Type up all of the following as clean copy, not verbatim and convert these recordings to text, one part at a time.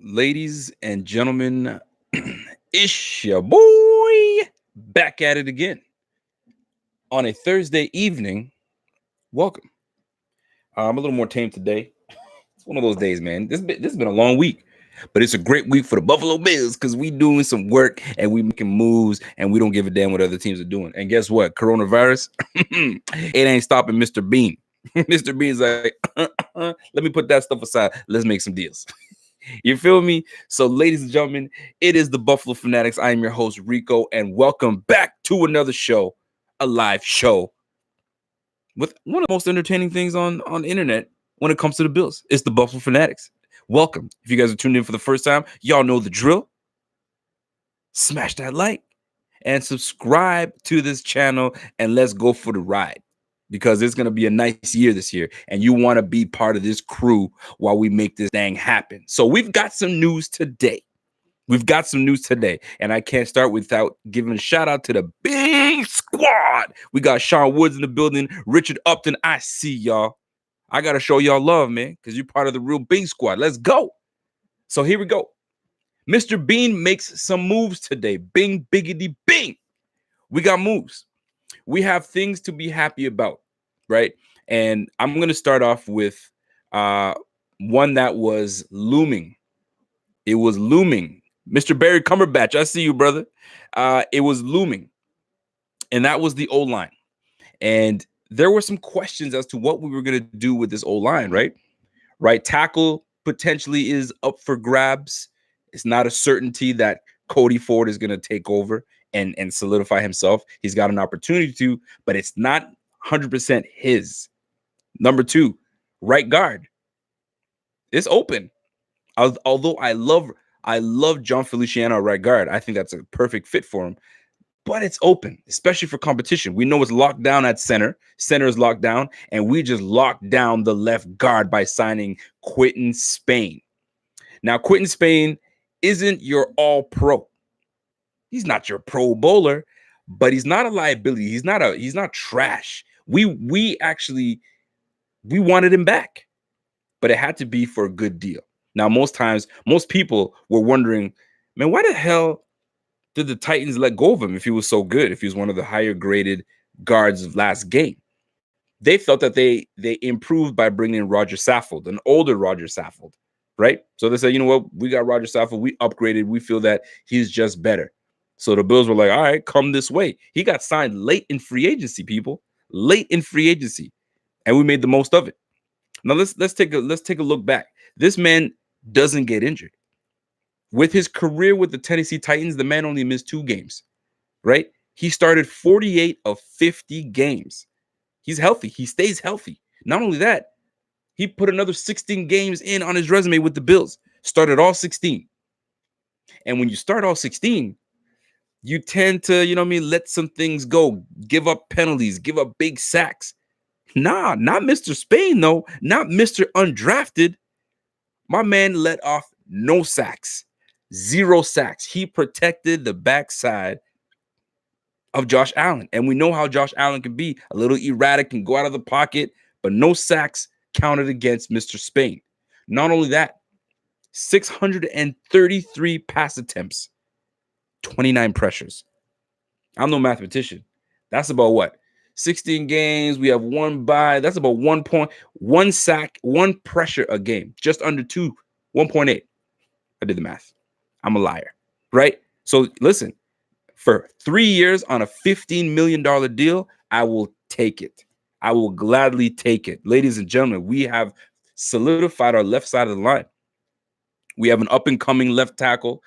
Ladies and gentlemen, it's your boy back at it again on a Thursday evening. Welcome. I'm a little more tame today. It's one of those days, man. This has been a long week, but it's a great week for the Buffalo Bills because we doing some work and we making moves and we don't give a damn what other teams are doing. And guess what? Coronavirus, it ain't stopping Mr. Bean. Mr. Bean's like, let me put that stuff aside. Let's make some deals. You feel me? So, ladies and gentlemen, it is the Buffalo Fanatics. I am your host, Rico, and welcome back to another show, a live show with one of the most entertaining things on the internet when it comes to the Bills. It's the Buffalo Fanatics. Welcome. If you guys are tuned in for the first time, y'all know the drill. Smash that like and subscribe to this channel, and let's go for the ride. Because it's going to be a nice year this year, and you want to be part of this crew while we make this thing happen. So we've got some news today. And I can't start without giving a shout out to the big squad. We got Sean Woods in the building, Richard Upton. I see y'all. I got to show y'all love, man, because you're part of the real big squad. Let's go. So here we go. Mr. Bean makes some moves today. Bing, biggity, bing. We got moves. We have things to be happy about, right? And I'm going to start off with one that was looming. It was looming. Mr. Barry Cumberbatch, I see you, brother. It was looming. And that was the O-line. And there were some questions as to what we were going to do with this O-line, right? Right tackle potentially is up for grabs. It's not a certainty that Cody Ford is going to take over and solidify himself. He's got an opportunity to, but it's not 100% his. Number two, right guard. It's open. Although I love John Feliciano at right guard. I think that's a perfect fit for him. But it's open, especially for competition. We know it's locked down at center. Center is locked down, and we just locked down the left guard by signing Quinton Spin. Now, Quinton Spin isn't your all-pro. He's not your pro bowler, but he's not a liability. He's not trash. We wanted him back, but it had to be for a good deal. Now, most people were wondering, man, why the hell did the Titans let go of him if he was so good, if he was one of the higher graded guards of last game? They felt that they improved by bringing in Roger Saffold, an older Roger Saffold, right? So they said, you know what, we got Roger Saffold, we upgraded, we feel that he's just better. So the Bills were like, all right, come this way. He got signed late in free agency, people. Late in free agency. And we made the most of it. Now let's take a look back. This man doesn't get injured. With his career with the Tennessee Titans, the man only missed 2 games, right? He started 48 of 50 games. He's healthy. He stays healthy. Not only that, he put another 16 games in on his resume with the Bills. Started all 16. And when you start all 16, you tend to, let some things go, give up penalties, give up big sacks. Nah, not Mr. Spain, though. Not Mr. Undrafted. My man let off no sacks, 0 sacks. He protected the backside of Josh Allen. And we know how Josh Allen can be a little erratic, can go out of the pocket, but no sacks counted against Mr. Spain. Not only that, 633 pass attempts. 29 pressures. I'm no mathematician. That's about what? 16 games. We have 1 bye. That's about 1 point, 1 sack, 1 pressure a game. Just under 2, 1.8. I did the math. I'm a liar, right? So listen, for 3 years on a $15 million deal, I will take it. I will gladly take it. Ladies and gentlemen, we have solidified our left side of the line. We have an up-and-coming left tackle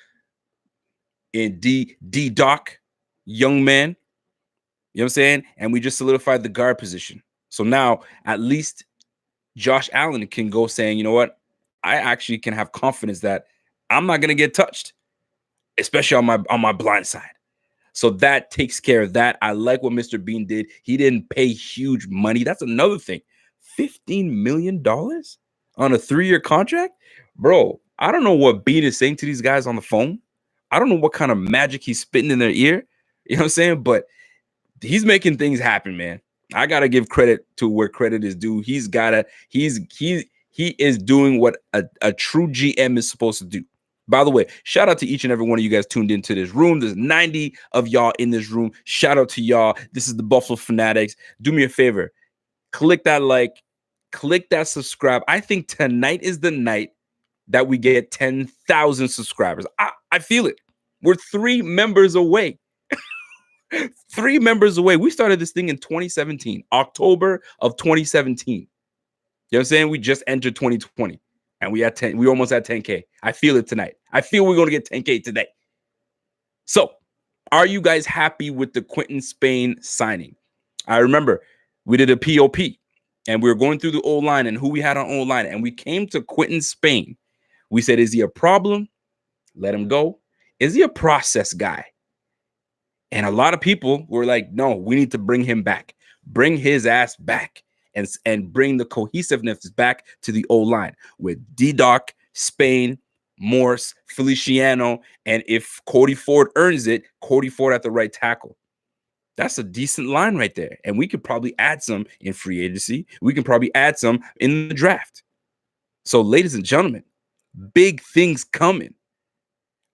in D-Doc, young man. You know what I'm saying? And we just solidified the guard position. So now at least Josh Allen can go saying, you know what? I actually can have confidence that I'm not going to get touched, especially on my blind side. So that takes care of that. I like what Mr. Bean did. He didn't pay huge money. That's another thing. $15 million on a 3-year contract? Bro, I don't know what Bean is saying to these guys on the phone. I don't know what kind of magic he's spitting in their ear. You know what I'm saying? But he's making things happen, man. I got to give credit to where credit is due. He is doing what a true GM is supposed to do. By the way, shout out to each and every one of you guys tuned into this room. There's 90 of y'all in this room. Shout out to y'all. This is the Buffalo Fanatics. Do me a favor. Click that like. Click that subscribe. I think tonight is the night that we get 10,000 subscribers. I feel it. We're 3 members away. 3 members away. We started this thing in 2017, October of 2017. You know what I'm saying? We just entered 2020 and we almost at 10K. I feel it tonight. I feel we're going to get 10K today. So, are you guys happy with the Quinton Spin signing? I remember we did a POP and we were going through the O-line and who we had on O-line, and we came to Quinton Spin. We said, is he a problem? Let him go. Is he a process guy? And a lot of people were like, no, we need to bring him back. Bring his ass back and bring the cohesiveness back to the O-line with D-Doc, Spain, Morse, Feliciano, and if Cody Ford earns it, Cody Ford at the right tackle. That's a decent line right there. And we could probably add some in free agency. We can probably add some in the draft. So, ladies and gentlemen, big things coming.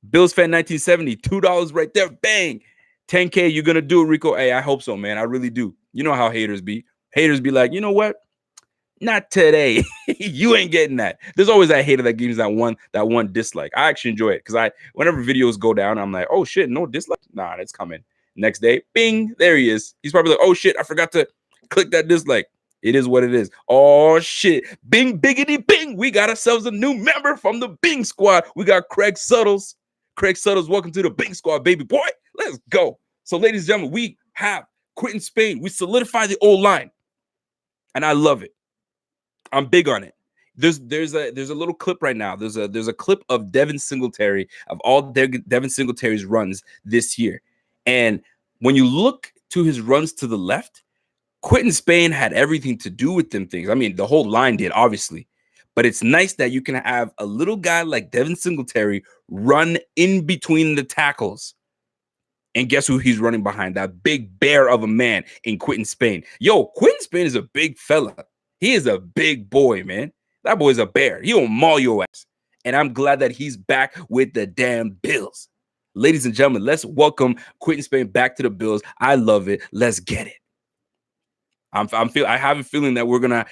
Bills fan 1970, $2 right there. Bang. 10K, you're going to do it, Rico. Hey, I hope so, man. I really do. You know how haters be. Haters be like, you know what? Not today. You ain't getting that. There's always that hater that gives that one dislike. I actually enjoy it because whenever videos go down, I'm like, oh shit, no dislike. Nah, it's coming. Next day, bing, there he is. He's probably like, oh shit, I forgot to click that dislike. It is what it is. Oh shit, bing, biggity, bing. We got ourselves a new member from the Bing Squad. We got Craig Suttles. Craig Suttles, welcome to the Bing Squad, baby boy. Let's go. So, ladies and gentlemen, we have Quinton Spin. We solidify the old line, and I love it. I'm big on it. There's a little clip right now. There's a clip of Devin Singletary, of all Devin Singletary's runs this year. And when you look to his runs to the left, Quinton Spin had everything to do with them things. I mean, the whole line did, obviously. But it's nice that you can have a little guy like Devin Singletary run in between the tackles. And guess who he's running behind? That big bear of a man in Quinton Spin. Yo, Quinton Spin is a big fella. He is a big boy, man. That boy's a bear. He'll maul your ass. And I'm glad that he's back with the damn Bills. Ladies and gentlemen, let's welcome Quinton Spin back to the Bills. I love it. Let's get it. I have a feeling that we're gonna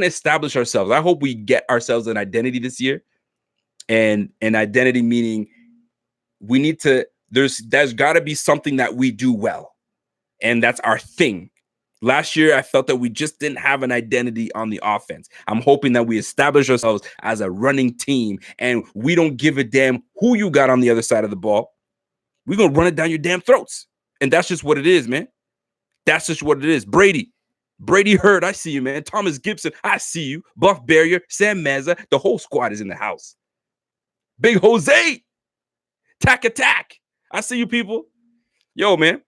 establish ourselves. I hope we get ourselves an identity this year. And an identity meaning we need to, there's got to be something that we do well. And that's our thing. Last year, I felt that we just didn't have an identity on the offense. I'm hoping that we establish ourselves as a running team and we don't give a damn who you got on the other side of the ball. We're going to run it down your damn throats. And that's just what it is, man. That's just what it is. Brady Hurd, I see you, man. Thomas Gibson, I see you. Buff Barrier, Sam Mazza, the whole squad is in the house. Big Jose, Tack Attack. I see you people. Yo, man.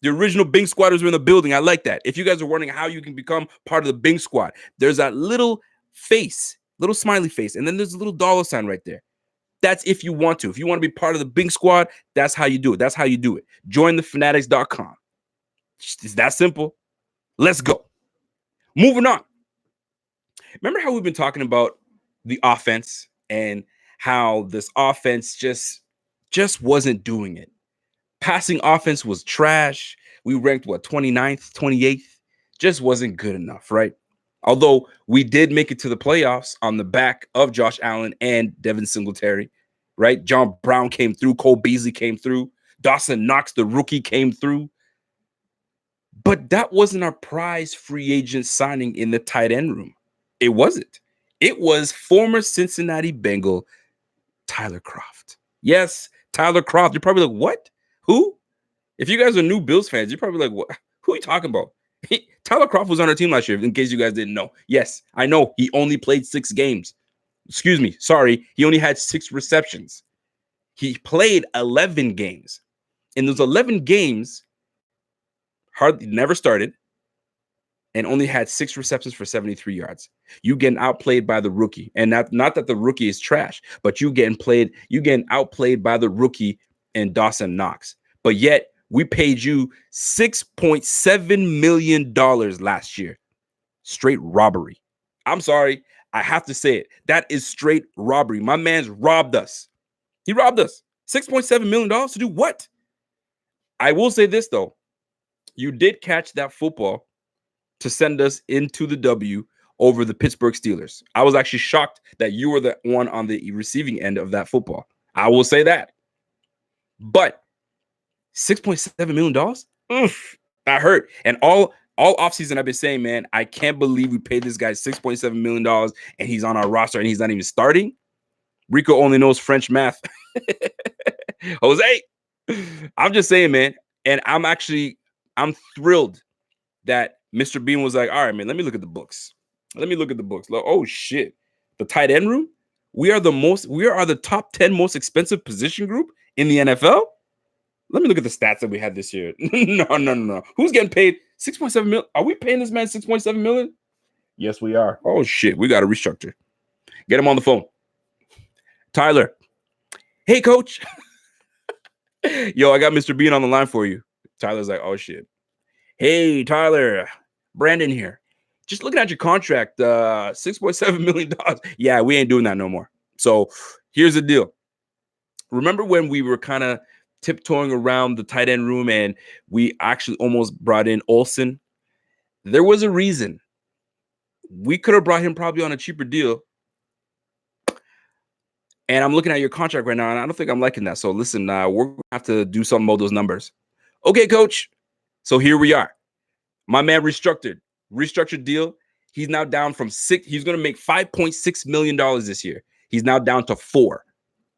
The original Bing Squatters are in the building. I like that. If you guys are wondering how you can become part of the Bing Squad, there's that little face, little smiley face, and then there's a little dollar sign right there. That's if you want to. If you want to be part of the Bing Squad, that's how you do it. That's how you do it. JoinTheFanatics.com. It's that simple. Let's go. Moving on. Remember how we've been talking about the offense and how this offense just wasn't doing it. Passing offense was trash. We ranked, 29th, 28th? Just wasn't good enough, right? Although we did make it to the playoffs on the back of Josh Allen and Devin Singletary, right? John Brown came through. Cole Beasley came through. Dawson Knox, the rookie, came through. But that wasn't our prize free agent signing in the tight end room. It wasn't. It was former Cincinnati Bengal Tyler Kroft. Yes, Tyler Kroft. You're probably like, what? Who? If you guys are new Bills fans, you're probably like, what? Who are you talking about? Tyler Kroft was on our team last year, in case you guys didn't know. Yes, I know. He only played 6 games. Excuse me. Sorry. He only had 6 receptions. He played 11 games. In those 11 games, hardly never started and only had 6 receptions for 73 yards. You getting outplayed by the rookie. And not that the rookie is trash, but you getting outplayed by the rookie and Dawson Knox. But yet we paid you $6.7 million last year. Straight robbery. I'm sorry. I have to say it. That is straight robbery. My man's robbed us. He robbed us. $6.7 million to do what? I will say this, though. You did catch that football to send us into the W over the Pittsburgh Steelers. I was actually shocked that you were the one on the receiving end of that football. I will say that. But $6.7 million? Oof, that hurt. And all offseason I've been saying, man, I can't believe we paid this guy $6.7 million and he's on our roster and he's not even starting. Rico only knows French math. Jose, I'm just saying, man. And I'm thrilled that Mr. Bean was like, all right, man, let me look at the books. Oh, shit. The tight end room? We are the top 10 most expensive position group in the NFL? Let me look at the stats that we had this year. No. Who's getting paid $6.7 million? Are we paying this man $6.7 million? Yes, we are. Oh, shit. We got to restructure. Get him on the phone. Tyler. Hey, coach. Yo, I got Mr. Bean on the line for you. Tyler's like, oh, shit. Hey, Tyler. Brandon here. Just looking at your contract, $6.7 million. Yeah, we ain't doing that no more. So here's the deal. Remember when we were kind of tiptoeing around the tight end room and we actually almost brought in Olsen? There was a reason. We could have brought him probably on a cheaper deal. And I'm looking at your contract right now, and I don't think I'm liking that. So listen, we're going to have to do something about those numbers. Okay, coach. So here we are. My man restructured deal. He's now down from 6. He's going to make $5.6 million this year. He's now down to 4,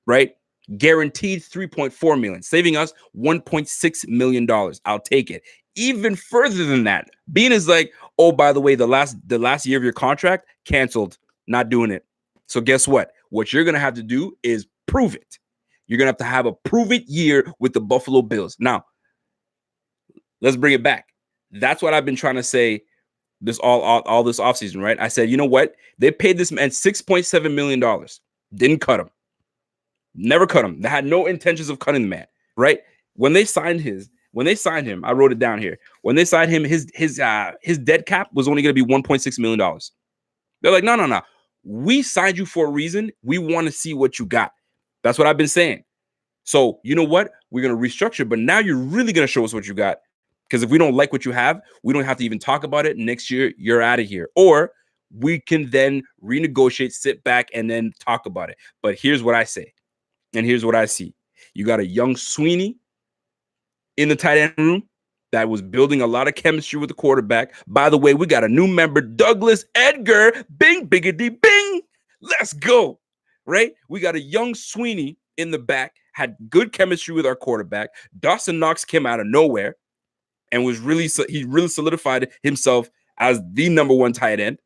right? Guaranteed $3.4 million, saving us $1.6 million. I'll take it. Even further than that, Bean is like, oh, by the way, the last year of your contract canceled. Not doing it. So guess what? What you're going to have to do is prove it. You're going to have a prove it year with the Buffalo Bills. Now, let's bring it back. That's what I've been trying to say this all this offseason, right? I said, you know what? They paid this man $6.7 million. Didn't cut him. Never cut him. They had no intentions of cutting the man, right? When they signed him, I wrote it down here. When they signed him, his dead cap was only going to be $1.6 million. They're like, no. We signed you for a reason. We want to see what you got. That's what I've been saying. So you know what? We're going to restructure, but now you're really going to show us what you got. Because if we don't like what you have, we don't have to even talk about it. Next year, you're out of here. Or we can then renegotiate, sit back, and then talk about it. But here's what I say. And here's what I see. You got a young Sweeney in the tight end room that was building a lot of chemistry with the quarterback. By the way, we got a new member, Douglas Edgar. Bing, biggity, bing. Let's go. Right? We got a young Sweeney in the back, had good chemistry with our quarterback. Dawson Knox came out of nowhere and he really solidified himself as the number one tight end.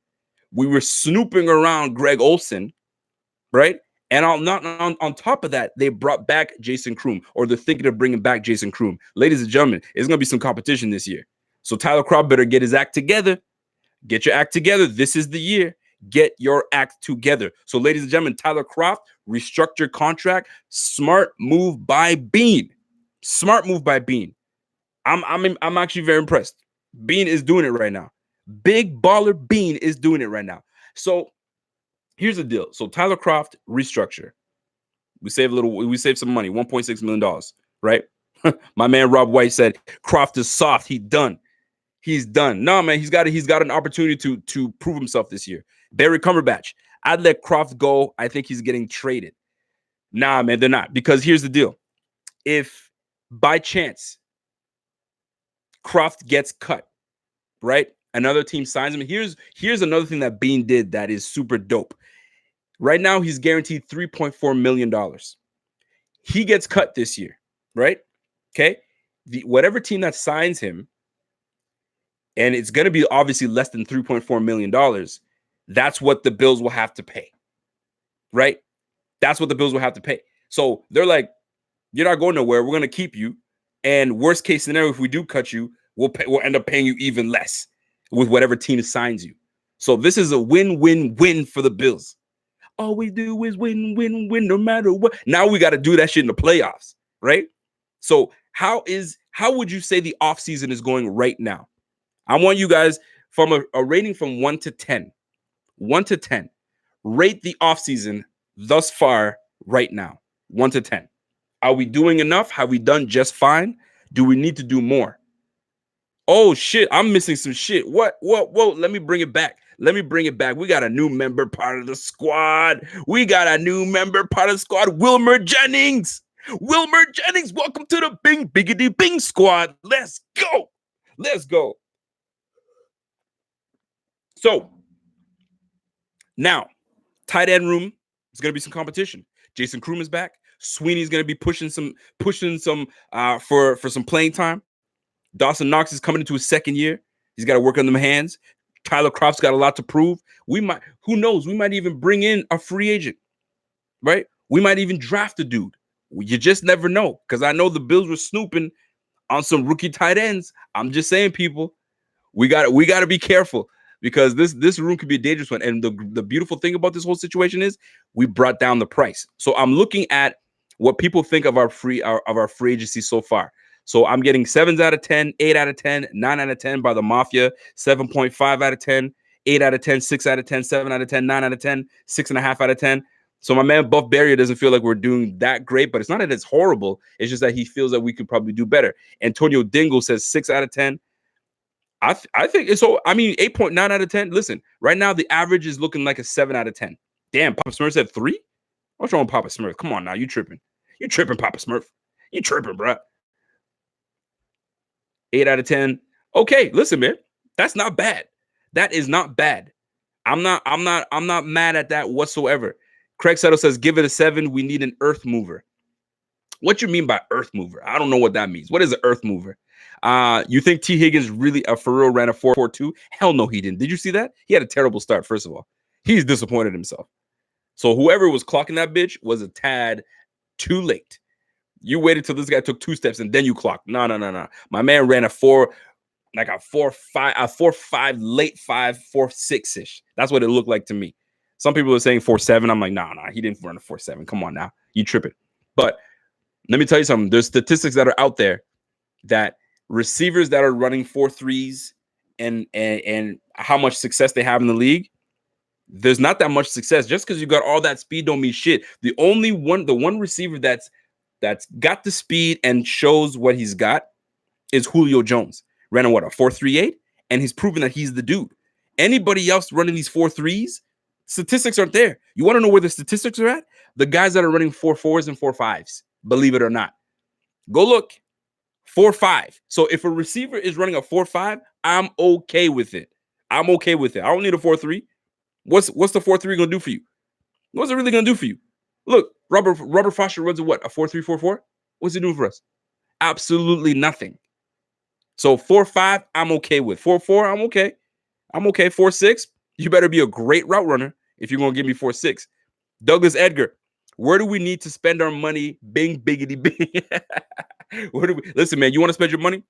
We were snooping around Greg Olsen, right? And on top of that, they brought back Jason Kroom, or they're thinking of bringing back Jason Kroom. Ladies and gentlemen, it's going to be some competition this year. So Tyler Kroft better get his act together. Get your act together. This is the year. Get your act together. So ladies and gentlemen, Tyler Kroft, restructured contract. Smart move by Bean. Smart move by Bean. I'm actually very impressed. Bean is doing it right now. Big baller Bean is doing it right now. So here's the deal. So Tyler Kroft, restructure. We save some money, $1.6 million, right? My man Rob White said Kroft is soft. He's done. No, man, he's got an opportunity to prove himself this year. Barry Cumberbatch. I'd let Kroft go. I think he's getting traded. Nah, man, they're not. Because here's the deal. If by chance Kroft gets cut, right? Another team signs him. Here's another thing that Bean did that is super dope. Right now, he's guaranteed $3.4 million. He gets cut this year, right? Okay. Whatever team that signs him, and it's going to be obviously less than $3.4 million, that's what the Bills will have to pay, right? That's what the Bills will have to pay. So they're like, you're not going nowhere. We're going to keep you. And worst case scenario, if we do cut you, we'll end up paying you even less with whatever team signs you. So this is a win-win-win for the Bills. All we do is win, win, win, no matter what. Now we got to do that shit in the playoffs, right? So how would you say the offseason is going right now? I want you guys from a rating from 1 to 10. 1 to 10. Rate the offseason thus far right now, 1 to 10. Are we doing enough? Have we done just fine? Do we need to do more? Oh shit, I'm missing some shit. What? Whoa, let me bring it back. Let me bring it back. We got a new member part of the squad. Wilmer Jennings. Welcome to the Bing Biggity Bing squad. Let's go. So now, tight end room is going to be some competition. Jason Kroom is back. Sweeney's going to be pushing some for some playing time. Dawson Knox is coming into his second year. He's got to work on them hands. Tyler Kroft's got a lot to prove. Who knows? We might even bring in a free agent, right? We might even draft a dude. You just never know, because I know the Bills were snooping on some rookie tight ends. I'm just saying, people, we got to be careful, because this room could be a dangerous one. And the beautiful thing about this whole situation is we brought down the price. So I'm looking at what people think of our free agency so far. So I'm getting 7s out of 10, 8 out of 10, 9 out of 10 by the Mafia, 7.5 out of 10, 8 out of 10, 6 out of 10, 7 out of 10, 9 out of 10, 6.5 out of 10. So my man Buff Barrier doesn't feel like we're doing that great, but it's not that it's horrible. It's just that he feels that we could probably do better. Antonio Dingle says 6 out of 10. I think it's so. I mean, 8.9 out of 10. Listen, right now the average is looking like a 7 out of 10. Damn, Papa Smurf said 3. What's wrong with Papa Smurf? Come on now, you tripping? You tripping, Papa Smurf? You tripping, bro? 8 out of 10. Okay, listen, man, that's not bad. That is not bad. I'm not mad at that whatsoever. Craig Settle says, give it a 7. We need an earth mover. What you mean by earth mover? I don't know what that means. What is an earth mover? You think T. Higgins really for real ran a 4.42? Hell no, he didn't. Did you see that? He had a terrible start, first of all. He's disappointed himself. So whoever was clocking that bitch was a tad too late. You waited till this guy took 2 steps and then you clocked. No. My man ran a 4, like a 4.5, late 5, 4.6-ish. That's what it looked like to me. Some people are saying 4.7. I'm like, nah, he didn't run a 4.7. Come on now. You tripping. But let me tell you something. There's statistics that are out there that receivers that are running 4.3s and how much success they have in the league, there's not that much success. Just because you got all that speed don't mean shit. The one receiver that's got the speed and shows what he's got is Julio Jones. Ran a 4.38, and he's proven that he's the dude. Anybody else running these 4.3s, statistics aren't there. You want to know where the statistics are at? The guys that are running 4.4s and 4.5s, believe it or not. Go look. 4.5. So if a receiver is running a 4.5, I'm okay with it. I don't need a 4.3. What's the 4.3 gonna do for you? What's it really gonna do for you? Look, Robert Foster runs a 4.3, 4.4. What's he doing for us? Absolutely nothing. So 4.5, I'm okay with. 4.4, I'm okay. 4.6, you better be a great route runner if you're gonna give me 4.6. Douglas Edgar, where do we need to spend our money? Bing, biggity, bing. Listen, man, you want to spend your money?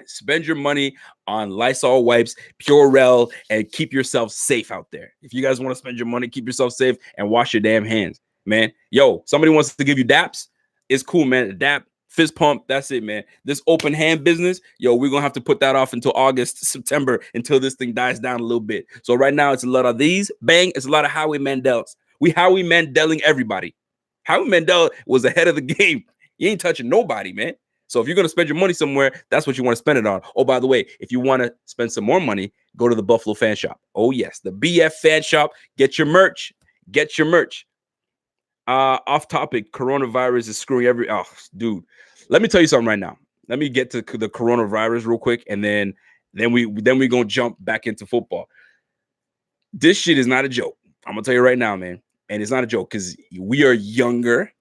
Spend your money on Lysol wipes, Purell, and keep yourself safe out there. If you guys want to spend your money, keep yourself safe and wash your damn hands, man. Yo, somebody wants to give you daps. It's cool, man. Dap, fist pump. That's it, man. This open hand business, yo, we're going to have to put that off until August, September, until this thing dies down a little bit. So right now, it's a lot of these. Bang, it's a lot of Howie Mandels. We Howie Mandeling everybody. Howie Mandel was ahead of the game. You ain't touching nobody, man. So if you're going to spend your money somewhere, that's what you want to spend it on. Oh, by the way, if you want to spend some more money, go to the Buffalo Fan Shop. Oh, yes, the BF Fan Shop. Get your merch. Off topic, coronavirus is screwing dude. Let me tell you something right now. Let me get to the coronavirus real quick, and then we going to jump back into football. This shit is not a joke. I'm going to tell you right now, man. And it's not a joke because we are younger,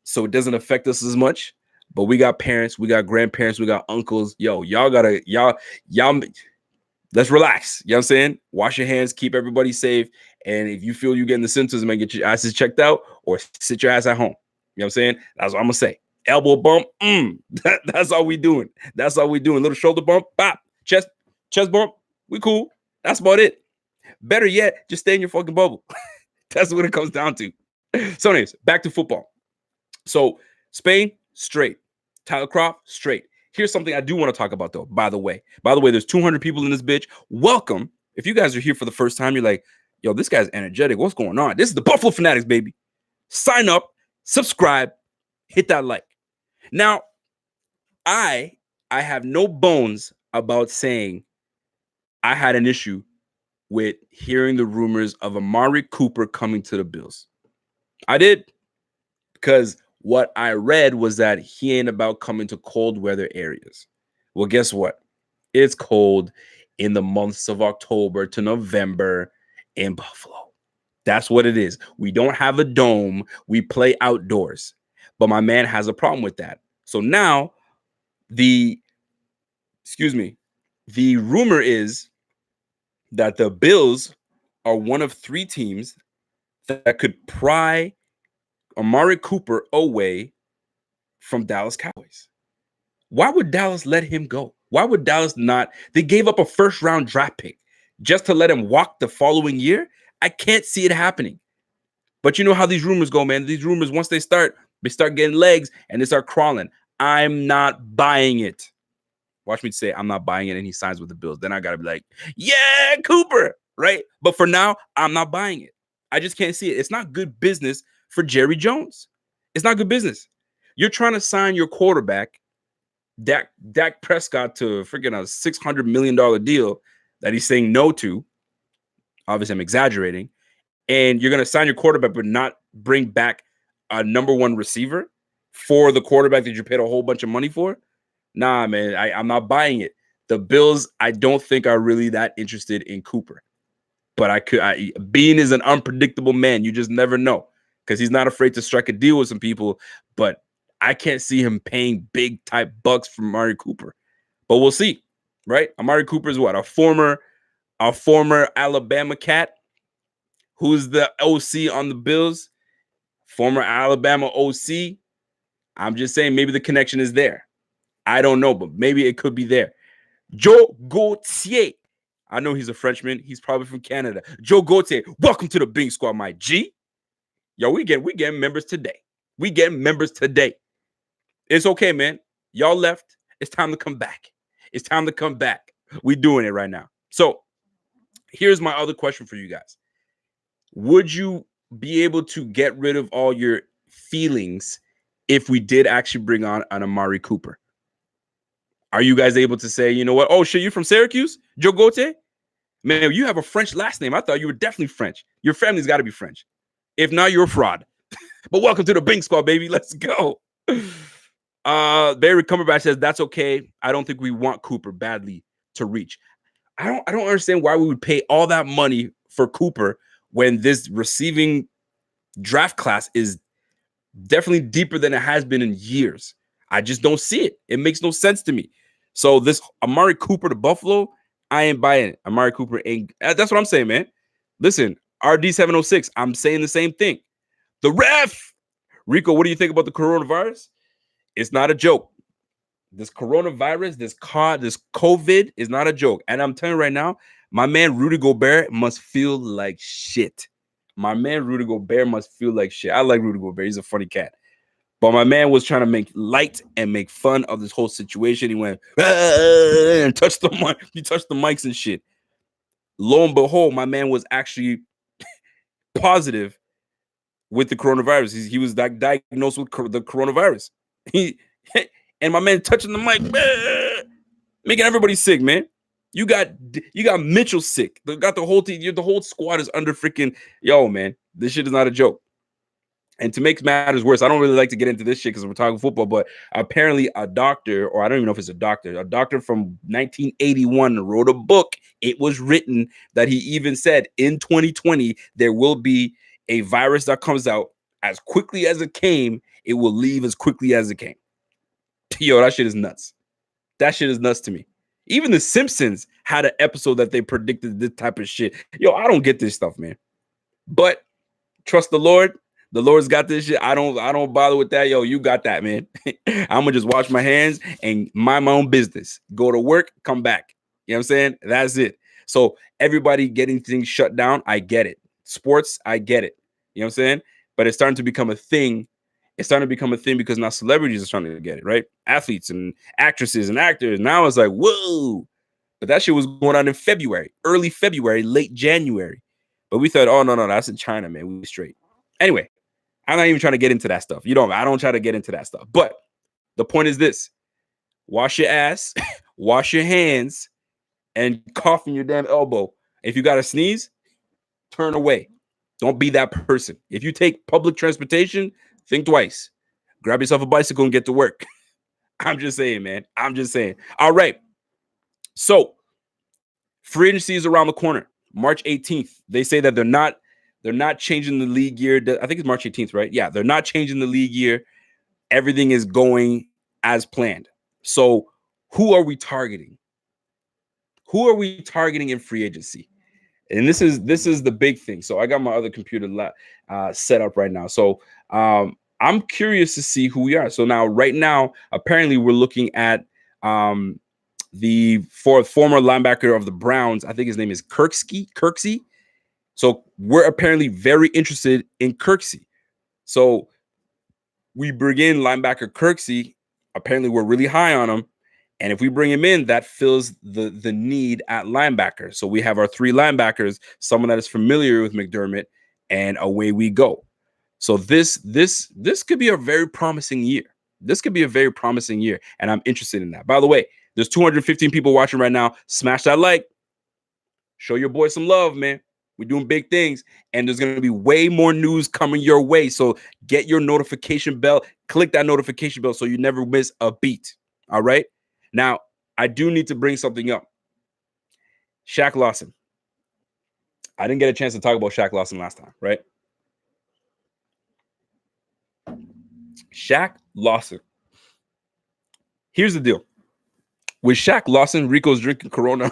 so it doesn't affect us as much. But we got parents, we got grandparents, we got uncles. Yo, y'all let's relax. You know what I'm saying? Wash your hands, keep everybody safe. And if you feel you're getting the symptoms, man, get your asses checked out or sit your ass at home. You know what I'm saying? That's what I'm gonna say. Elbow bump, that's all we doing. Little shoulder bump, pop, chest bump, we cool. That's about it. Better yet, just stay in your fucking bubble. That's what it comes down to. So anyways, back to football. So Spain, straight. Tyler Kroft, straight. Here's something I do want to talk about, though, by the way. There's 200 people in this bitch. Welcome. If you guys are here for the first time, you're like, yo, this guy's energetic. What's going on? This is the Buffalo Fanatics, baby. Sign up, subscribe, hit that like. Now, I have no bones about saying I had an issue with hearing the rumors of Amari Cooper coming to the Bills. I did, because what I read was that he ain't about coming to cold weather areas. Well, guess what? It's cold in the months of October to November in Buffalo. That's what it is. We don't have a dome. We play outdoors. But my man has a problem with that. So now the rumor is that the Bills are one of 3 teams that could pry Amari Cooper away from Dallas Cowboys. Why would Dallas let him go? Why would Dallas not? They gave up a first-round draft pick just to let him walk the following year. I can't see it happening. But you know how these rumors go, man. These rumors, once they start getting legs and they start crawling. I'm not buying it. Watch me say I'm not buying it and he signs with the Bills. Then I got to be like, yeah, Cooper, right? But for now, I'm not buying it. I just can't see it. It's not good business for Jerry Jones. It's not good business. You're trying to sign your quarterback, Dak Prescott, to freaking a $600 million deal that he's saying no to. Obviously, I'm exaggerating. And you're going to sign your quarterback but not bring back a number 1 receiver for the quarterback that you paid a whole bunch of money for? Nah, man, I'm not buying it. The Bills, I don't think are really that interested in Cooper. But Bean is an unpredictable man. You just never know, because he's not afraid to strike a deal with some people. But I can't see him paying big type bucks for Amari Cooper. But we'll see, right? Amari Cooper is what? A former Alabama cat who's the OC on the Bills, former Alabama OC. I'm just saying maybe the connection is there. I don't know, but maybe it could be there. Joe Gauthier. I know he's a Frenchman. He's probably from Canada. Joe Gauthier, welcome to the Bing Squad, my G. Yo, we getting members today. We getting members today. It's okay, man. Y'all left. It's time to come back. It's time to come back. We doing it right now. So here's my other question for you guys. Would you be able to get rid of all your feelings if we did actually bring on an Amari Cooper? Are you guys able to say, you know what? Oh, shit, you're from Syracuse? Joe Gauthier? Man, you have a French last name. I thought you were definitely French. Your family's got to be French. If not, you're a fraud. But welcome to the Bing Squad, baby. Let's go. Barry Cumberbatch says, that's okay. I don't think we want Cooper badly to reach. I don't understand why we would pay all that money for Cooper when this receiving draft class is definitely deeper than it has been in years. I just don't see it. It makes no sense to me. So this Amari Cooper to Buffalo, I ain't buying it. Amari Cooper ain't. That's what I'm saying, man. Listen, RD706, I'm saying the same thing. The ref. Rico, what do you think about the coronavirus? It's not a joke. This coronavirus, this COVID is not a joke. And I'm telling you right now, my man Rudy Gobert must feel like shit. My man Rudy Gobert must feel like shit. I like Rudy Gobert. He's a funny cat. But my man was trying to make light and make fun of this whole situation. He went and touched the mic. He touched the mics and shit. Lo and behold, my man was actually positive with the coronavirus. He was diagnosed with the coronavirus. And my man touching the mic, making everybody sick, man. You got Mitchell sick. Got the whole team. The whole squad is under freaking man. This shit is not a joke. And to make matters worse, I don't really like to get into this shit because we're talking football, but apparently a doctor, or I don't even know if it's a doctor from 1981 wrote a book. It was written that he even said in 2020, there will be a virus that comes out as quickly as it came. It will leave as quickly as it came. Yo, that shit is nuts. That shit is nuts to me. Even The Simpsons had an episode that they predicted this type of shit. Yo, I don't get this stuff, man. But trust the Lord. The Lord's got this shit. I don't bother with that. Yo, you got that, man. I'm gonna just wash my hands and mind my own business. Go to work, come back. You know what I'm saying? That's it. So everybody getting things shut down, I get it. Sports, I get it. You know what I'm saying? But it's starting to become a thing. It's starting to become a thing because now celebrities are starting to get it, right? Athletes and actresses and actors. Now it's like, whoa. But that shit was going on in February, early February, late January. But we thought, oh no, that's in China, man. We straight. Anyway, I'm not even trying to get into that stuff. I don't try to get into that stuff. But the point is this: wash your ass, wash your hands, and cough in your damn elbow. If you got to sneeze, turn away. Don't be that person. If you take public transportation, think twice. Grab yourself a bicycle and get to work. I'm just saying, man. I'm just saying. All right. So, free agency is around the corner. March 18th. They say that they're not changing the league year. I think it's March 18th, right? Yeah, they're not changing the league year. Everything is going as planned. So, who are we targeting? Who are we targeting in free agency? And this is the big thing. So I got my other computer set up right now. So I'm curious to see who we are. So right now, apparently we're looking at the former linebacker of the Browns. I think his name is Kirksey. So we're apparently very interested in Kirksey. So we bring in linebacker Kirksey. Apparently we're really high on him. And if we bring him in, that fills the need at linebacker. So we have our 3 linebackers, someone that is familiar with McDermott, and away we go. So this could be a very promising year. This could be a very promising year, and I'm interested in that. By the way, there's 215 people watching right now. Smash that like. Show your boy some love, man. We're doing big things, and there's going to be way more news coming your way. So get your notification bell. Click that notification bell so you never miss a beat. All right? Now, I do need to bring something up. Shaq Lawson. I didn't get a chance to talk about Shaq Lawson last time, right? Shaq Lawson. Here's the deal. With Shaq Lawson, Rico's drinking Corona.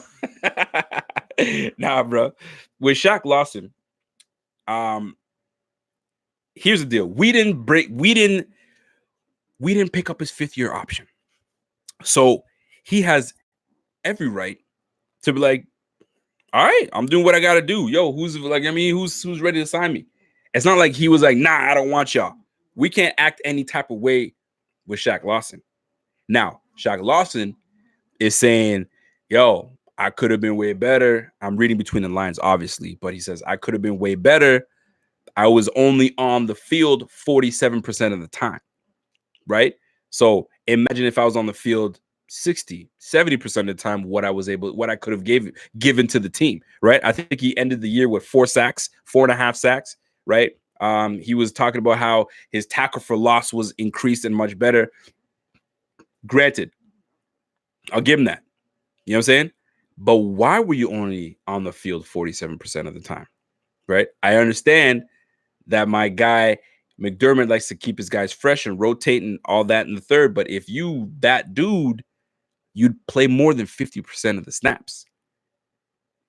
Nah, bro. With Shaq Lawson, here's the deal. We didn't pick up his 5th-year option. So he has every right to be like, all right, I'm doing what I got to do. Yo, who's ready to sign me? It's not like he was like, nah, I don't want y'all. We can't act any type of way with Shaq Lawson. Now, Shaq Lawson is saying, yo, I could have been way better. I'm reading between the lines, obviously, but he says, I could have been way better. I was only on the field 47% of the time, right? So imagine if I was on the field 60, 70% of the time, what I could have given to the team, right? I think he ended the year with 4.5 sacks, right? He was talking about how his tackle for loss was increased and much better. Granted, I'll give him that. You know what I'm saying? But why were you only on the field 47% of the time, right? I understand that my guy McDermott likes to keep his guys fresh and rotate and all that in the third. But if that dude, you'd play more than 50% of the snaps.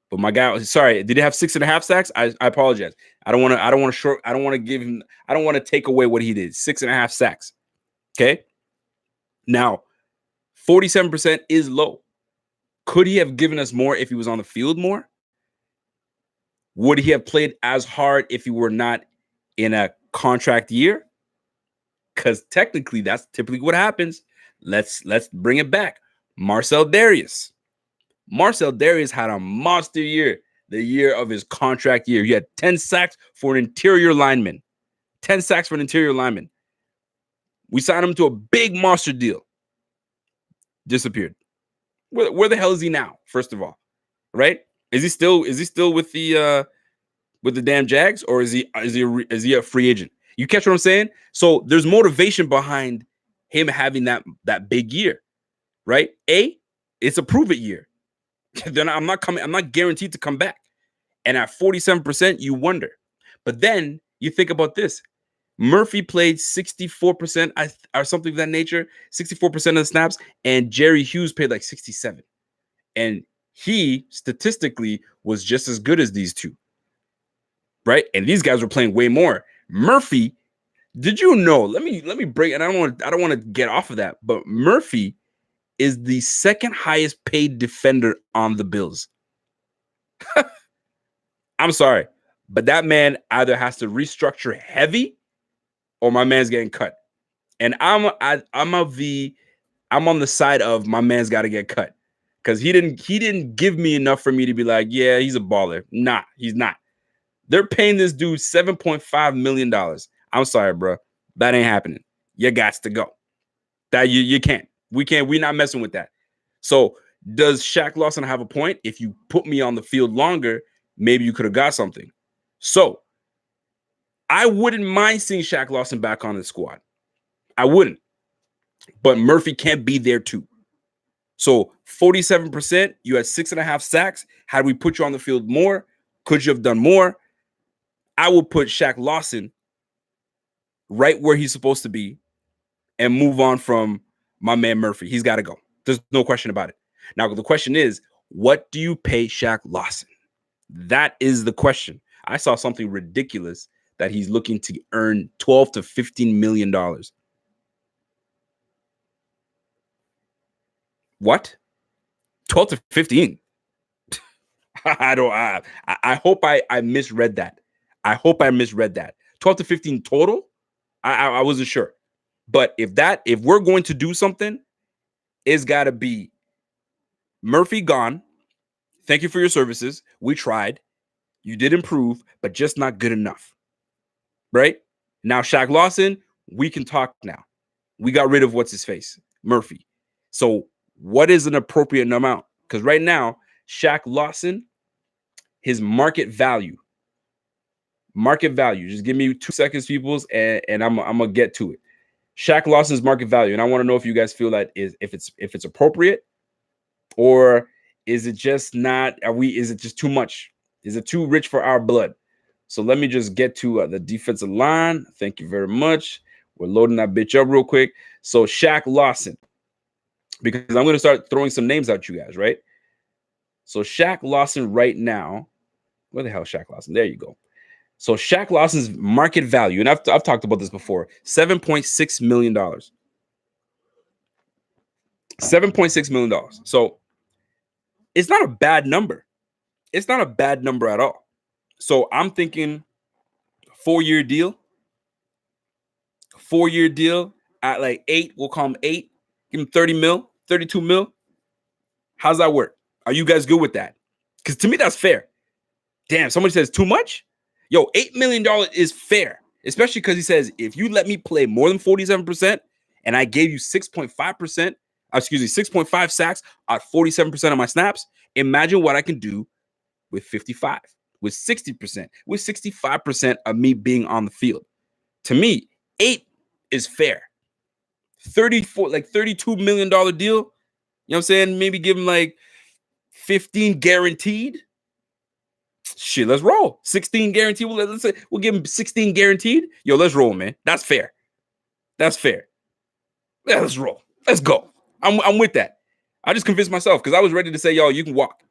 But my guy, sorry, did he have 6.5 sacks? I apologize. I don't want to take away what he did. 6.5 sacks. Okay. Now, 47% is low. Could he have given us more if he was on the field more? Would he have played as hard if he were not in a contract year? Because technically, that's typically what happens. Let's bring it back. Marcel Darius had a monster year, the year of his contract year. He had 10 sacks for an interior lineman. 10 sacks for an interior lineman. We signed him to a big monster deal. Disappeared. Where the hell is he now? First of all, right? Is he still with the damn Jags, or is he a free agent? You catch what I'm saying? So there's motivation behind him having that big year, right? It's a prove it year. Then I'm not guaranteed to come back. And at 47%, you wonder. But then you think about this. Murphy played 64% or something of that nature, 64% of the snaps, and Jerry Hughes played like 67%. And he statistically was just as good as these two, right? And these guys were playing way more. Murphy, did you know? Let me break. And I don't want to get off of that, but Murphy is the second highest paid defender on the Bills. I'm sorry, but that man either has to restructure heavy, or my man's getting cut. And I'm on the side of my man's got to get cut, because he didn't give me enough for me to be like, yeah, he's a baller. Nah, he's not. They're paying this dude $7.5 million. I'm sorry, bro. That ain't happening. You got to go. That you can't. We're not messing with that. So does Shaq Lawson have a point? If you put me on the field longer, maybe you could have got something. So I wouldn't mind seeing Shaq Lawson back on the squad. I wouldn't. But Murphy can't be there too. So 47%, you had 6.5 sacks. Had we put you on the field more, could you have done more? I will put Shaq Lawson right where he's supposed to be and move on from my man Murphy. He's got to go. There's no question about it. Now, the question is, what do you pay Shaq Lawson? That is the question. I saw something ridiculous that he's looking to earn $12 to $15 million. What? 12 to 15? I hope I misread that. I hope I misread that. 12 to 15 total? I wasn't sure. But if we're going to do something, it's got to be Murphy gone. Thank you for your services. We tried. You did improve, but just not good enough. Right? Now, Shaq Lawson, we can talk now. We got rid of what's his face, Murphy. So what is an appropriate amount? Because right now, Shaq Lawson, his market value. Just give me 2 seconds, peoples, and I'm gonna get to it. Shaq Lawson's market value, and I want to know if you guys feel that if it's appropriate, or is it just not? Is it just too much? Is it too rich for our blood? So let me just get to the defensive line. Thank you very much. We're loading that bitch up real quick. So Shaq Lawson, because I'm going to start throwing some names out you guys, right? So Shaq Lawson right now, where the hell is Shaq Lawson? There you go. So Shaq Lawson's market value, and I've talked about this before, $7.6 million. $7.6 million. So it's not a bad number. It's not a bad number at all. So I'm thinking 4-year deal. 4-year deal at like 8. We'll call him 8. Give him 30 mil, 32 mil. How's that work? Are you guys good with that? Because to me, that's fair. Damn, somebody says too much? Yo, $8 million is fair, especially because he says, if you let me play more than 47% and I gave you 6.5 sacks at 47% of my snaps, imagine what I can do with 55, with 60%, with 65% of me being on the field. To me, 8 is fair. $32 million deal. You know what I'm saying? Maybe give him like 15 guaranteed. Shit, let's roll. 16 guaranteed. Let's say we'll give him 16 guaranteed. Yo, let's roll, man. That's fair. That's fair. Yeah, let's roll. Let's go. I'm with that. I just convinced myself because I was ready to say, yo, you can walk.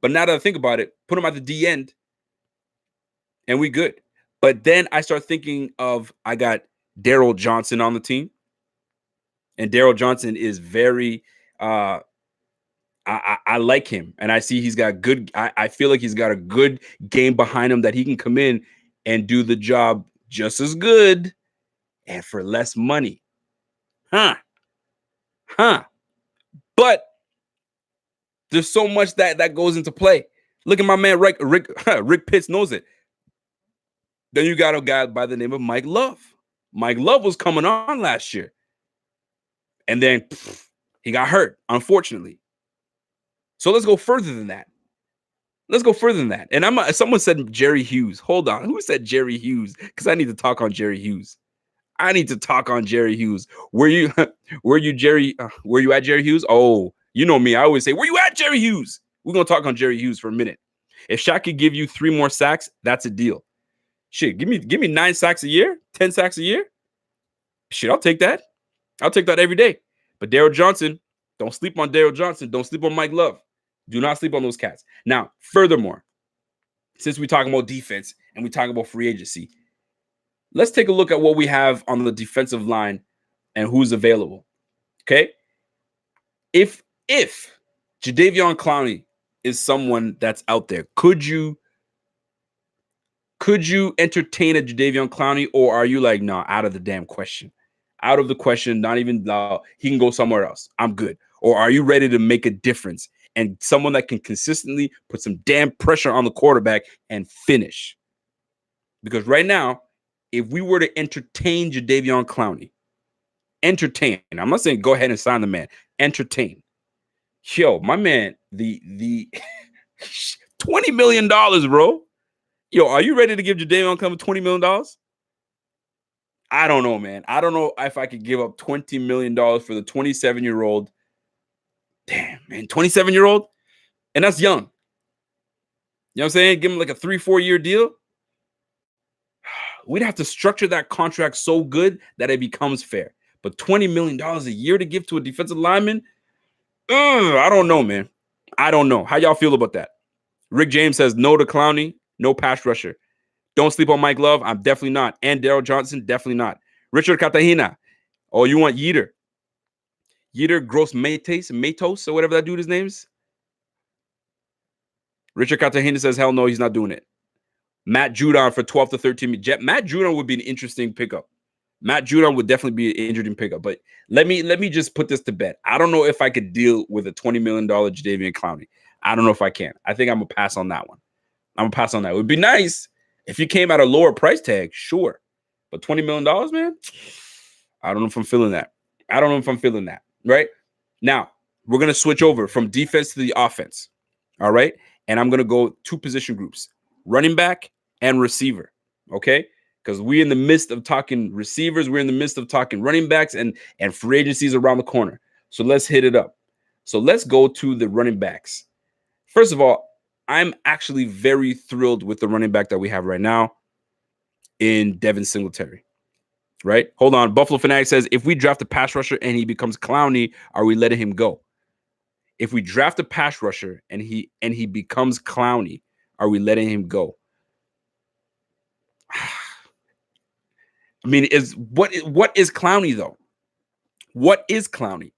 But now that I think about it, put him at the D end and we good. But then I start thinking of, I got Daryl Johnson on the team. And Daryl Johnson is very, I like him. And I see he's got good, I feel like he's got a good game behind him that he can come in and do the job just as good and for less money. But there's so much that goes into play. Look at my man, Rick Pitts knows it. Then you got a guy by the name of Mike Love. Mike Love was coming on last year. And then he got hurt, unfortunately. So let's go further than that. And someone said Jerry Hughes. Hold on. Who said Jerry Hughes? Because I need to talk on Jerry Hughes. Were you Jerry? Were you at Jerry Hughes? Oh, you know me. I always say, were you at Jerry Hughes? We're going to talk on Jerry Hughes for a minute. If Shaq could give you 3 more sacks, that's a deal. Shit, give me 9 sacks a year, 10 sacks a year. Shit, I'll take that. I'll take that every day. But Daryl Johnson, don't sleep on Daryl Johnson. Don't sleep on Mike Love. Do not sleep on those cats. Now, furthermore, since we're talking about defense and we're talking about free agency, let's take a look at what we have on the defensive line and who's available. Okay? If Jadeveon Clowney is someone that's out there, could you entertain a Jadeveon Clowney, or are you like, no, out of the damn question? Out of the question, not even he can go somewhere else. I'm good. Or are you ready to make a difference and someone that can consistently put some damn pressure on the quarterback and finish? Because right now, if we were to entertain Jadeveon Clowney, I'm not saying go ahead and sign the man, entertain. Yo, my man, the $20 million, bro. Yo, are you ready to give Jadeveon Clowney $20 million? I don't know, man. I don't know if I could give up $20 million for the 27-year-old. Damn, man, 27-year-old? And that's young. You know what I'm saying? Give him like a 3-4 year deal. We'd have to structure that contract so good that it becomes fair. But $20 million a year to give to a defensive lineman? I don't know, man. I don't know. How y'all feel about that? Rick James says no to Clowney, no pass rusher. Don't sleep on Mike Love. I'm definitely not. And Daryl Johnson, definitely not. Richard Catahina. Oh, you want Yeter? Yeter Gross Matos, or whatever that dude's name is. Richard Catahina says, hell no, he's not doing it. Matt Judon for 12 to 13. Matt Judon would be an interesting pickup. Matt Judon would definitely be an interesting pickup. But let me just put this to bed. I don't know if I could deal with a $20 million Jadeveon Clowney. I don't know if I can. I think I'm going to pass on that one. I'm going to pass on that. It would be nice if you came at a lower price tag, sure. But $20 million, man, I don't know if I'm feeling that. Right? Now, we're going to switch over from defense to the offense. All right? And I'm going to go 2 position groups, running back and receiver. Okay? Because we're in the midst of talking receivers. We're in the midst of talking running backs and free agencies around the corner. So let's hit it up. So let's go to the running backs. First of all, I'm actually very thrilled with the running back that we have right now in Devin Singletary. Right? Hold on. Buffalo Fanatics says, if we draft a pass rusher and he becomes Clowney, are we letting him go? If we draft a pass rusher and he becomes Clowney, are we letting him go? I mean, what is Clowney though? What is Clowney?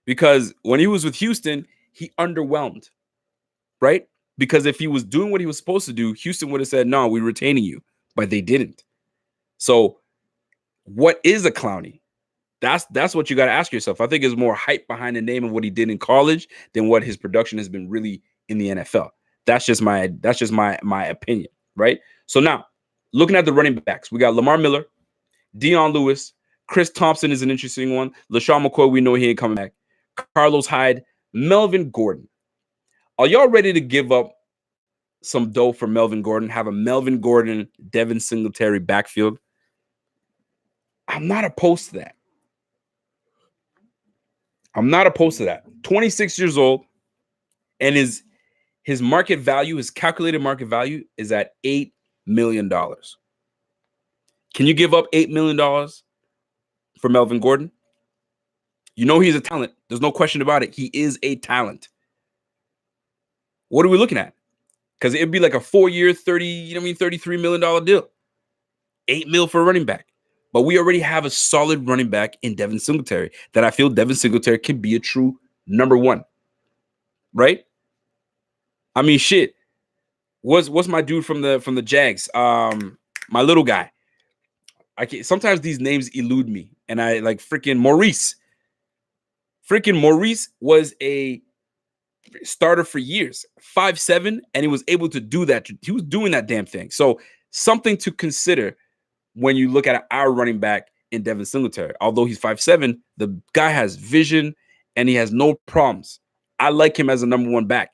Because when he was with Houston, he underwhelmed, right? Because if he was doing what he was supposed to do, Houston would have said, no, we're retaining you, but they didn't. So what is a Clowney? That's what you got to ask yourself. I think there's more hype behind the name of what he did in college than what his production has been really in the NFL. That's just my opinion, right? So now, looking at the running backs, we got Lamar Miller, Dion Lewis, Chris Thompson is an interesting one. LaShawn McCoy, we know he ain't coming back. Carlos Hyde, Melvin Gordon. Are y'all ready to give up some dough for Melvin Gordon? Have a Melvin Gordon, Devin Singletary backfield? I'm not opposed to that. 26 years old, and his market value, his calculated market value is at $8 million. Can you give up $8 million for Melvin Gordon? You know he's a talent. There's no question about it. He is a talent. What are we looking at? Because it'd be like a 4-year, $33 million deal. $8 million for a running back. But we already have a solid running back in Devin Singletary that I feel Devin Singletary can be a true number 1. Right? I mean, shit. What's my dude from the Jags? My little guy. Sometimes these names elude me, and I like freaking Maurice. Freaking Maurice was a starter for years, 5'7", and he was able to do that. He was doing that damn thing. So something to consider when you look at our running back in Devin Singletary. Although he's 5'7", the guy has vision and he has no problems. I like him as a number 1 back,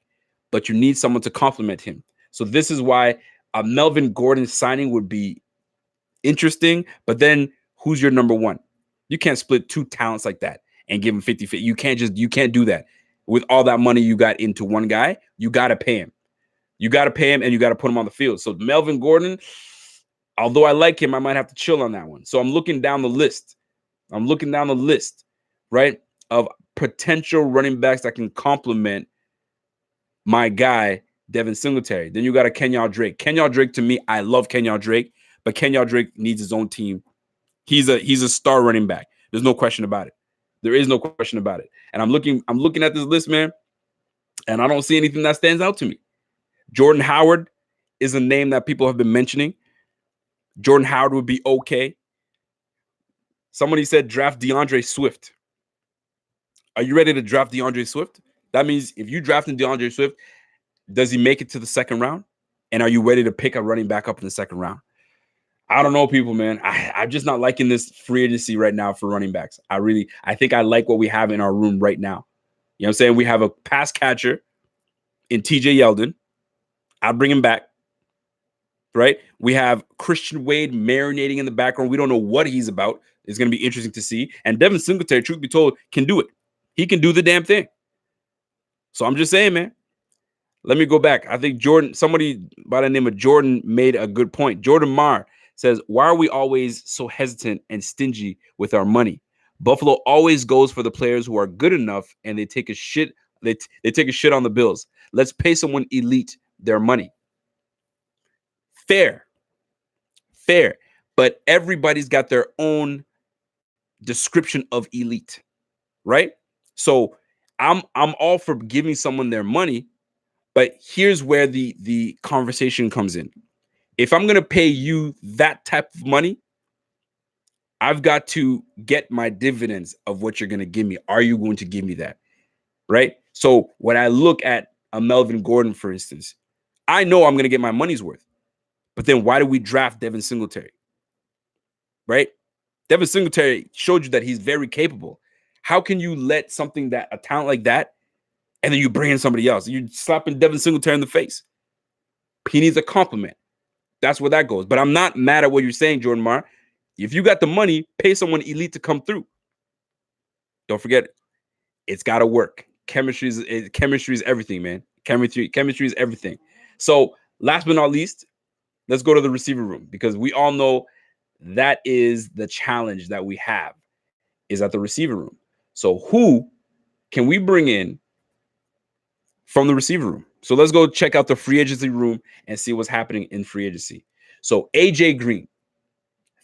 but you need someone to complement him. So this is why a Melvin Gordon signing would be interesting, but then who's your number 1? You can't split 2 talents like that and give him 50-50. You can't do that. With all that money you got into one guy, you got to pay him. You got to pay him and you got to put him on the field. So Melvin Gordon, although I like him, I might have to chill on that one. So I'm looking down the list. Right, of potential running backs that can complement my guy, Devin Singletary. Then you got a Kenyon Drake. Kenyon Drake, to me, I love Kenyon Drake, but Kenyon Drake needs his own team. He's a star running back. There's no question about it. There is no question about it. And I'm looking at this list, man, and I don't see anything that stands out to me. Jordan Howard is a name that people have been mentioning. Jordan Howard would be okay. Somebody said draft DeAndre Swift. Are you ready to draft DeAndre Swift? That means if you drafted DeAndre Swift, does he make it to the second round? And are you ready to pick a running back up in the second round? I don't know, people, man. I'm just not liking this free agency right now for running backs. I think I like what we have in our room right now. You know what I'm saying? We have a pass catcher in TJ Yeldon. I'll bring him back. Right? We have Christian Wade marinating in the background. We don't know what he's about. It's going to be interesting to see. And Devin Singletary, truth be told, can do it. He can do the damn thing. So I'm just saying, man. Let me go back. I think somebody by the name of Jordan made a good point. Jordan Marr says, why are we always so hesitant and stingy with our money? Buffalo always goes for the players who are good enough, and they take a shit. They take a shit on the Bills. Let's pay someone elite their money. Fair. But everybody's got their own description of elite, right? So I'm all for giving someone their money, but here's where the conversation comes in. If I'm going to pay you that type of money, I've got to get my dividends of what you're going to give me. Are you going to give me that? Right? So when I look at a Melvin Gordon, for instance, I know I'm going to get my money's worth. But then why do we draft Devin Singletary? Right? Devin Singletary showed you that he's very capable. How can you let a talent like that, and then you bring in somebody else? You're slapping Devin Singletary in the face. He needs a compliment. That's where that goes. But I'm not mad at what you're saying, Jordan Marr. If you got the money, pay someone elite to come through. Don't forget, it's got to work. Chemistry is everything, man. Chemistry is everything. So last but not least, let's go to the receiver room, because we all know that is the challenge that we have, is at the receiver room. So who can we bring in from the receiver room? So let's go check out the free agency room and see what's happening in free agency. So AJ Green,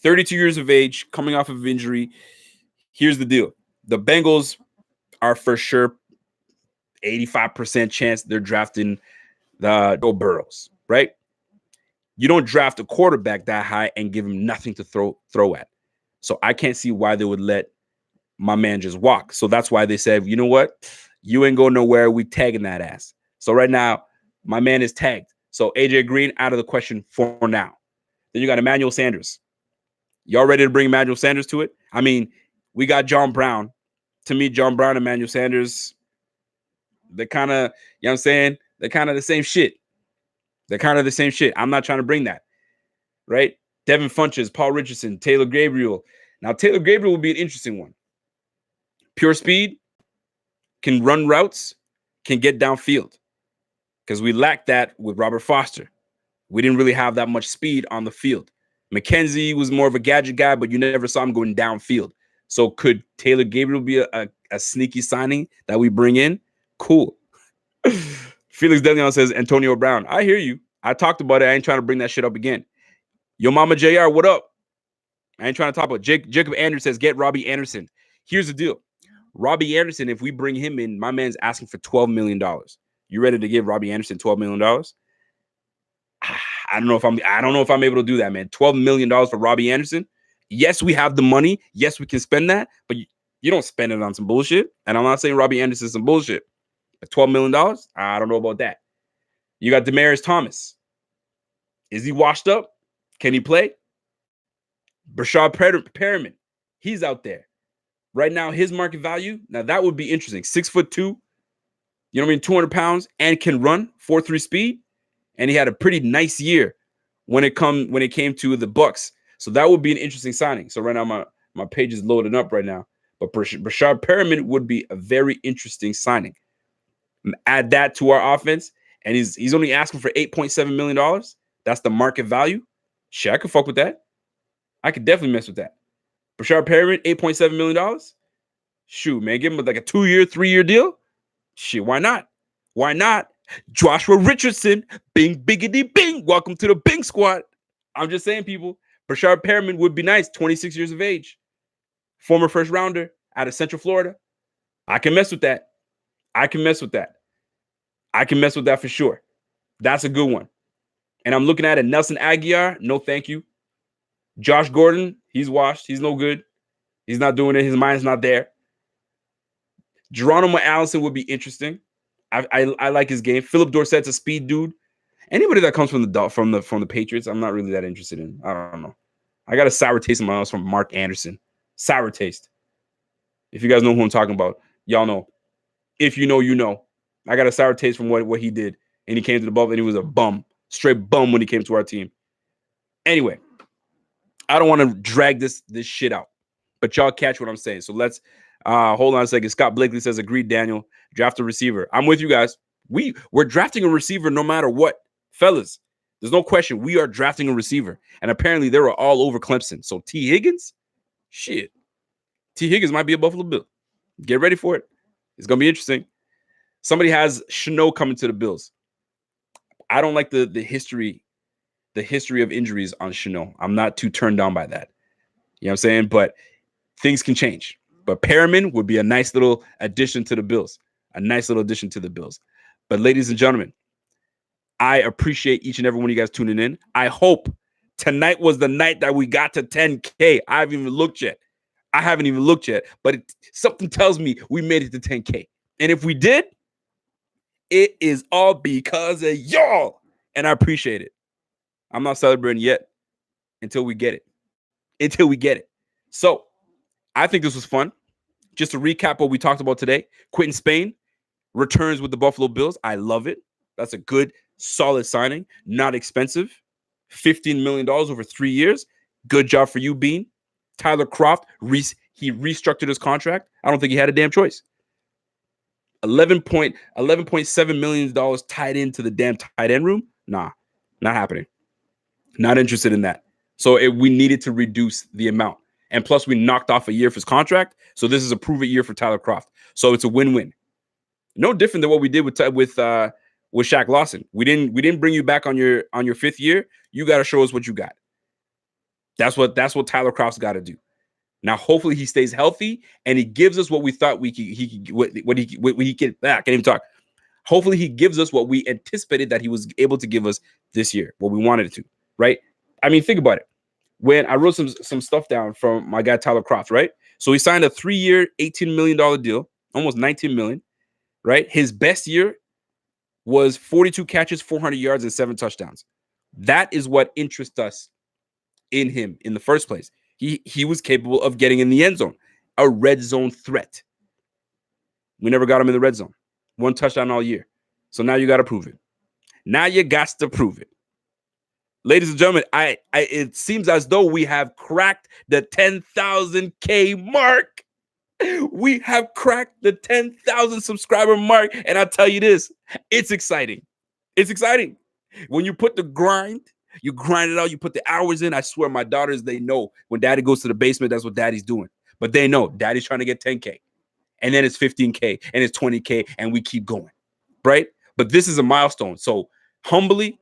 32 years of age, coming off of injury. Here's the deal. The Bengals are for sure 85% chance they're drafting the Joe Burrows, right? You don't draft a quarterback that high and give him nothing to throw at. So I can't see why they would let my man just walk. So that's why they said, you know what? You ain't going nowhere. We tagging that ass. So right now, my man is tagged. So AJ Green out of the question for now. Then you got Emmanuel Sanders. Y'all ready to bring Emmanuel Sanders to it? I mean, we got John Brown. To me, John Brown and Emmanuel Sanders, they're kind of, you know what I'm saying? They're kind of the same shit. I'm not trying to bring that, right? Devin Funches, Paul Richardson, Taylor Gabriel. Now, Taylor Gabriel will be an interesting one. Pure speed, can run routes, can get downfield, because we lacked that with Robert Foster. We didn't really have that much speed on the field. McKenzie was more of a gadget guy, but you never saw him going downfield. So could Taylor Gabriel be a sneaky signing that we bring in? Cool. Felix Delion says, Antonio Brown. I hear you. I talked about it. I ain't trying to bring that shit up again. Yo mama JR, what up? I ain't trying to talk about Jacob Anderson says, get Robbie Anderson. Here's the deal. Robbie Anderson, if we bring him in, my man's asking for $12 million. You ready to give Robbie Anderson $12 million? I don't know if I'm able to do that, man. $12 million for Robbie Anderson. Yes, we have the money. Yes, we can spend that, but you don't spend it on some bullshit. And I'm not saying Robbie Anderson is some bullshit. At $12 million? I don't know about that. You got Demaryius Thomas. Is he washed up? Can he play? Brashad Perriman. He's out there. Right now, his market value, now that would be interesting. 6'2", you know what I mean, 200 pounds, and can run 4.3 speed. And he had a pretty nice year when it came to the Bucks. So that would be an interesting signing. So right now, my page is loading up right now. But Brashad Perriman would be a very interesting signing. Add that to our offense, and he's only asking for $8.7 million. That's the market value. Shit, I could fuck with that. I could definitely mess with that. Brashad Perriman, $8.7 million. Shoot, man, give him like a 2-year, 3-year deal. Shit, why not? Why not? Joshua Richardson, bing, biggity, bing. Welcome to the Bing Squad. I'm just saying, people. Brashad Perriman would be nice. 26 years of age. Former first rounder out of Central Florida. I can mess with that. I can mess with that for sure. That's a good one. And I'm looking at it. Nelson Aguilar, no thank you. Josh Gordon, he's washed. He's no good. He's not doing it. His mind's not there. Geronimo Allison would be interesting. I like his game. Philip Dorsett's a speed dude. Anybody that comes from the Patriots, I'm not really that interested in. I don't know. I got a sour taste in my mouth from Mark Anderson. Sour taste. If you guys know who I'm talking about, y'all know. If you know, you know. I got a sour taste from what he did. And he came to the bubble and he was a bum. Straight bum when he came to our team. Anyway, I don't want to drag this shit out. But y'all catch what I'm saying. So let's hold on a second. Scott Blakely says, agreed, Daniel. Draft a receiver. I'm with you guys. We're drafting a receiver no matter what. Fellas, there's no question. We are drafting a receiver. And apparently they were all over Clemson. So T. Higgins? Shit. T. Higgins might be a Buffalo Bill. Get ready for it. It's going to be interesting. Somebody has Shenault coming to the Bills. I don't like the history of injuries on Shenault. I'm not too turned on by that. You know what I'm saying? But things can change. But Perriman would be a nice little addition to the Bills. But ladies and gentlemen, I appreciate each and every one of you guys tuning in. I hope tonight was the night that we got to 10K. I haven't even looked yet. But something tells me we made it to 10K. And if we did, it is all because of y'all. And I appreciate it. I'm not celebrating yet until we get it. So I think this was fun. Just to recap what we talked about today, Quinton Spin returns with the Buffalo Bills. I love it. That's a good, solid signing. Not expensive. $15 million over 3 years. Good job for you, Bean. Tyler Kroft, he restructured his contract. I don't think he had a damn choice. $11.7 million tied into the damn tight end room? Nah, not happening. Not interested in that. So we needed to reduce the amount. And plus, we knocked off a year for his contract. So this is a prove-it year for Tyler Kroft. So it's a win-win. No different than what we did with Shaq Lawson. We didn't bring you back on your fifth year. You got to show us what you got. That's what Tyler Kroft's got to do. Now, hopefully, he stays healthy and he gives us what we thought he could. I can't even talk. Hopefully, he gives us what we anticipated that he was able to give us this year, what we wanted it to. Right? I mean, think about it. When I wrote some stuff down from my guy Tyler Kroft, right? So he signed a 3-year, $18 million deal, almost $19 million, right? His best year was 42 catches, 400 yards, and 7 touchdowns. That is what interests us in him in the first place. He was capable of getting in the end zone, a red zone threat. We never got him in the red zone. 1 touchdown all year. So now you got to prove it. Ladies and gentlemen, it seems as though we have cracked the 10,000K mark. We have cracked the 10,000 subscriber mark. And I'll tell you this, it's exciting. When you put the grind, you grind it out, you put the hours in. I swear my daughters, they know when daddy goes to the basement, that's what daddy's doing. But they know daddy's trying to get 10K. And then it's 15K and it's 20K and we keep going. Right? But this is a milestone. So humbly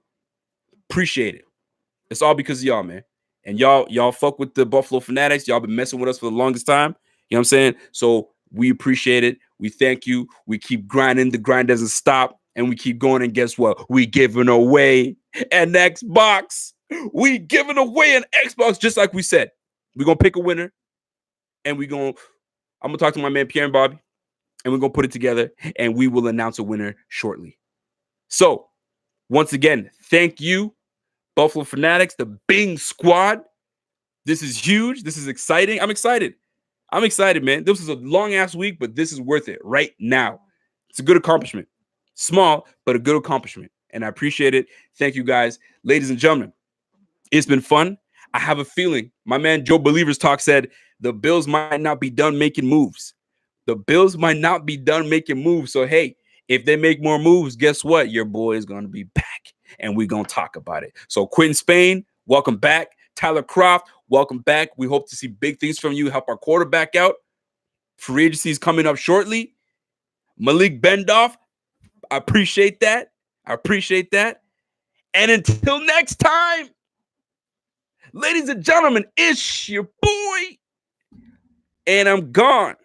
appreciate it. It's all because of y'all, man. And y'all fuck with the Buffalo Fanatics. Y'all been messing with us for the longest time. You know what I'm saying? So we appreciate it. We thank you. We keep grinding. The grind doesn't stop. And we keep going. And guess what? We giving away an Xbox. We giving away an Xbox just like we said. We're going to pick a winner. And I'm going to talk to my man Pierre and Bobby. And we're going to put it together. And we will announce a winner shortly. So, once again, thank you. Buffalo Fanatics, the Bing Squad. This is huge. This is exciting. I'm excited, man. This is a long-ass week, but this is worth it right now. It's a good accomplishment. Small, but a good accomplishment. And I appreciate it. Thank you, guys. Ladies and gentlemen, it's been fun. I have a feeling. My man Joe Believers Talk said the Bills might not be done making moves. So, hey, if they make more moves, guess what? Your boy is going to be back. And we're going to talk about it. So Quinton Spin, welcome back. Tyler Kroft, welcome back. We hope to see big things from you. Help our quarterback out. Free agency is coming up shortly. Malik Bendoff, I appreciate that. And until next time, ladies and gentlemen, it's your boy. And I'm gone.